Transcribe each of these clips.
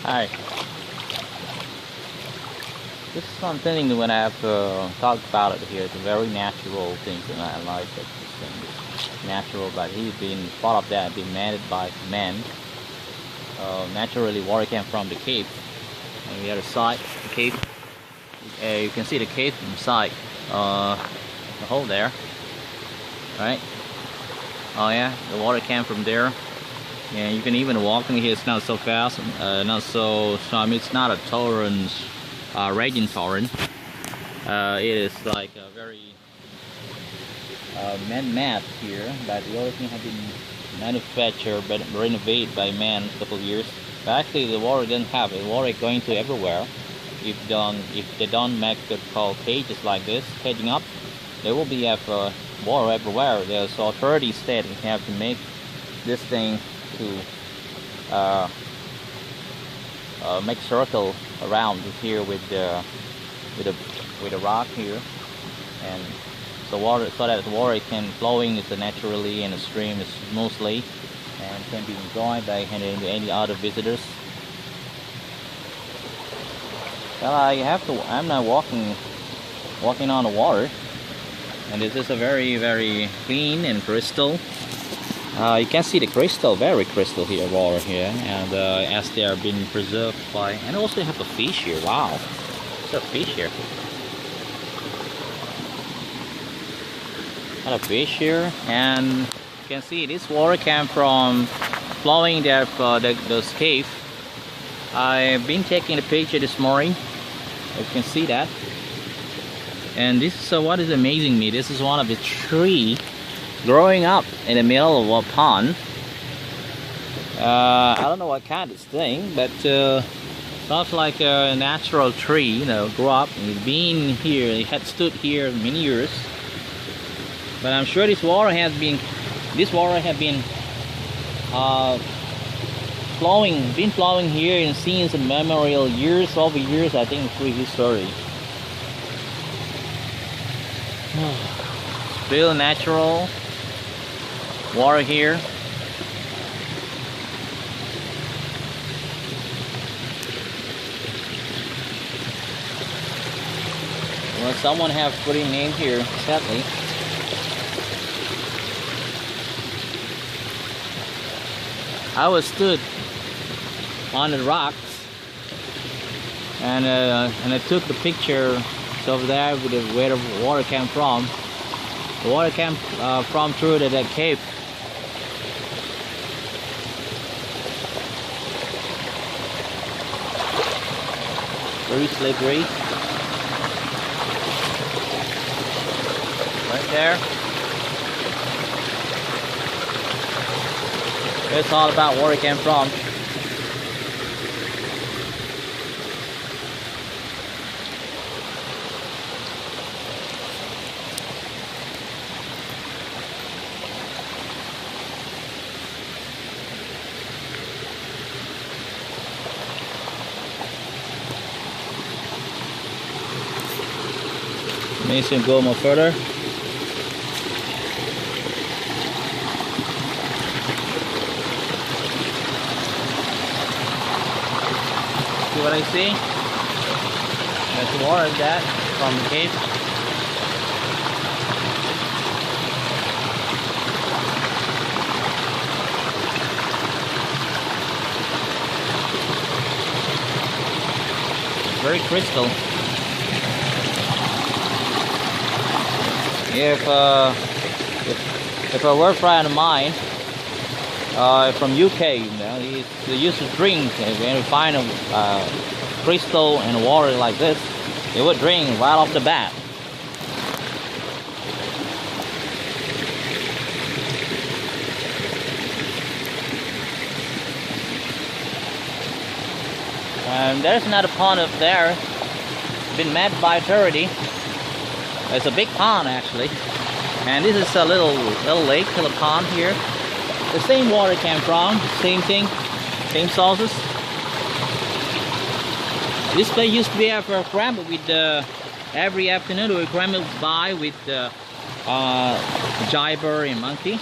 Hi. This is something that when I have talked about it here. It's a very natural thing that I like. That this thing is natural, but he's been part of that been managed by man. Naturally, water came from the cave. On the other side, the cave. You can see the cave inside. The hole there, right? Oh yeah, the water came from there. And you can even walk in here. It's not so fast, not so. I mean, it's not a torrent, raging torrent. It is like a very man-made here, but the other thing has been manufactured but renovated by man a couple of years. But actually, the water doesn't have it. Water is going to everywhere. If they don't make it called cages like this, caging up, there will be water everywhere. There's authorities that have to make this thing to make circle around here with the rock here, and so that the water can flowing naturally in the stream smoothly and can be enjoyed by any other visitors. Well, I'm now walking on the water, and this is a very clean and crystal. You can see the crystal, very crystal here, water here, and as they are being preserved by, and also have a fish here. Wow, there's a fish here. Got a fish here, and you can see this water came from flowing there for those cave. I've been taking a picture this morning. You can see that, and this is what is amazing me. This is one of the tree growing up in the middle of a pond. I don't know what kind of thing, but sounds like a natural tree, you know, grew up and it's been here. It had stood here many years, but I'm sure this water has been flowing here and since memorial years over years. I think through history. Still natural water here. Well, someone have put in name here, sadly. I was stood on the rocks, and I took the picture over there with where the water came from. The water came from through that cave. Very slippery. Right there. It's all about where it came from. Maybe you can go more further. See what I see? There's water like that from the cave. It's very crystal. If a work friend of mine from UK, you know, he used to drink, when he find a crystal and water like this, he would drink right off the bat. And there's another pond up there, been made by authority. It's a big pond actually, and this is a little lake, little pond here. The same water came from, same thing, same sources. This place used to be for crammed with every afternoon we crammed by with jibber and monkey,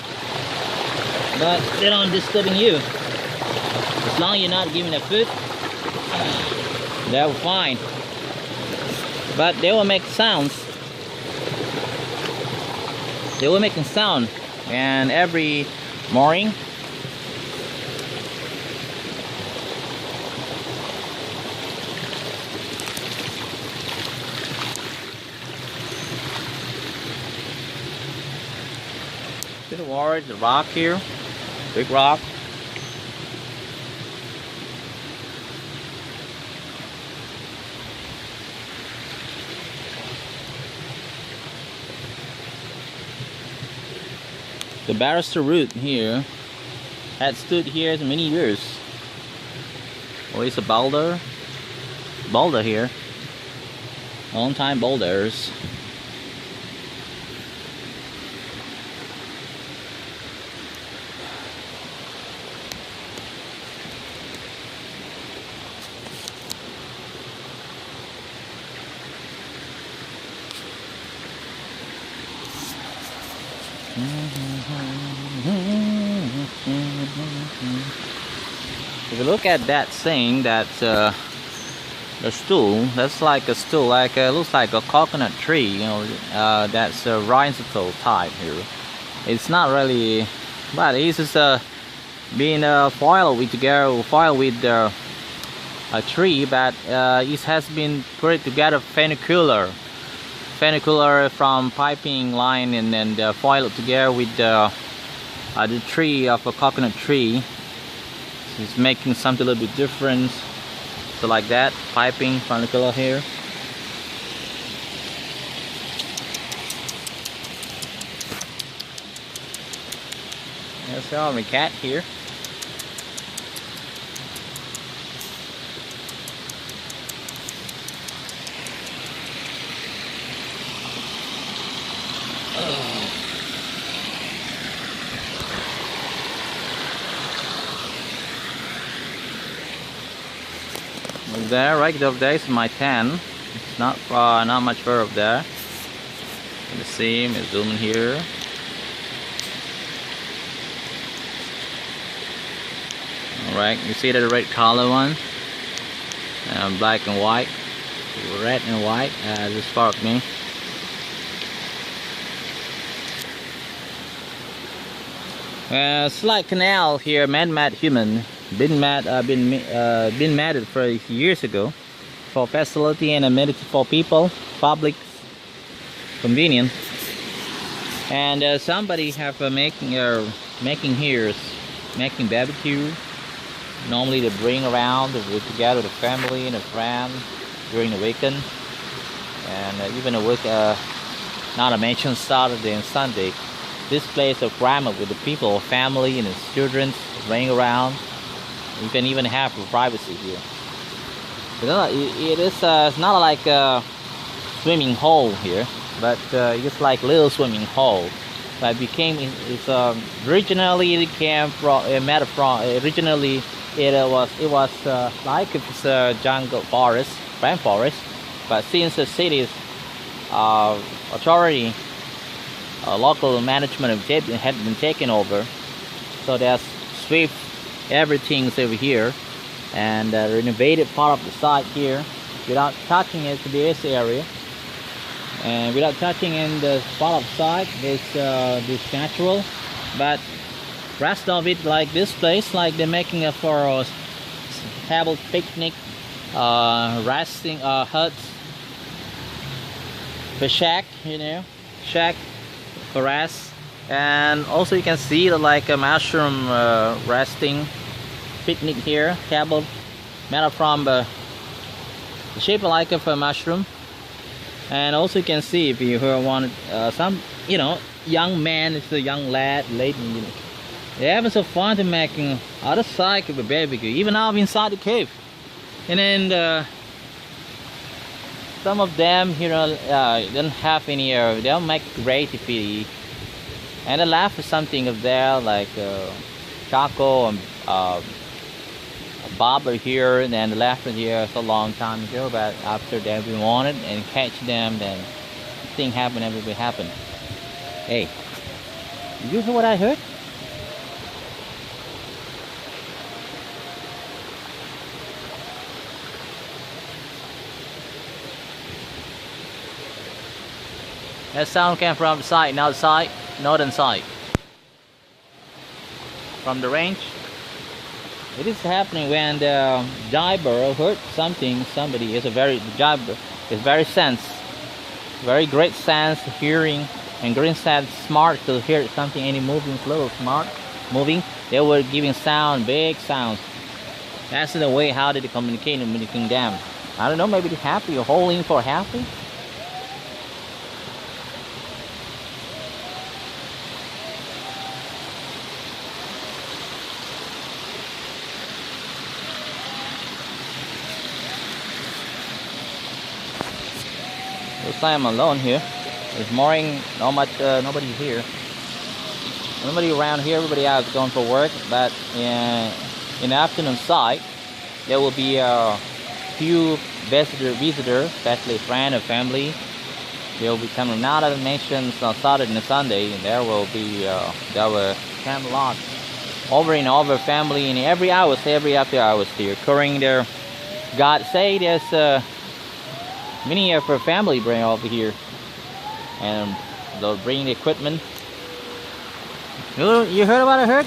but they don't disturbing you as long as you're not giving them food. They're fine, but they will make sounds. They will make a sound, and every morning see the water, the rock here, big rock. The barrister root here had stood here for many years. Oh, it's a boulder here. Long time boulders. If you look at that thing, that the stool, that's like a stool, like looks like a coconut tree, you know. That's a rhinestone type here. It's not really, but it's just being foiled with a tree, but it has been put together funicular from piping line, and then foiled together with the tree of a coconut tree. It's making something a little bit different. So like that, piping funicular here. There's our cat here. There, right up there is my tent. It's not much far up there. You can see me zooming here. Alright, you see the red color one, black and white, red and white, just far of me. It's like canal here, man-made human. Been made for years ago for facility and amenity for people, public convenience. And somebody have making barbecue. Normally they bring around together the family and the friends during the weekend, and even a week, not to mention Saturday and Sunday. This place is crammed with the people, family and the children running around. You can even have privacy here. It's not like a swimming hole here, but it's like little swimming hole. But originally it came from originally it was like it's a jungle forest, rainforest. But since the city's authority, local management had been taken over, so there's sweep everything's over here and renovated part of the site here without touching it to this area, and without touching in the part of the site this natural, but rest of it like this place, like they're making it for a table picnic, resting huts, the shack, you know, shack for rest. And also you can see like a mushroom resting picnic here, table made from the shape like of a mushroom. And also you can see, if you want some, you know, young man, it's a young lady, you know, they're having so fun to making other side of a barbecue, even out inside the cave. And then some of them, you know, don't have any, they don't make creativity. And I left for something of there, like charcoal and bobber here, and then left it here for a long time ago. But after that we wanted and catch them, then thing happened, everything happened. Hey, did you hear what I heard? That sound came from the side, northern side. From the range. It is happening when the diver heard something. Somebody is the diver is very very great sense hearing, and great sense smart to hear something, any moving, little smart moving. They were giving sound, big sounds. That's the way how did they communicate between them. I don't know, maybe they're happy or holding for happy. Looks like I'm alone here. It's morning, not much, nobody here. Nobody around here, everybody out is going for work, but in the afternoon side, there will be a few visitors, especially friends or family. They will be coming out of the nations on Saturday and Sunday, and there will be our Camelot over and over family, and every after hours here occurring there. God say there's many of her family bring over here, and they'll bring the equipment. You heard about it,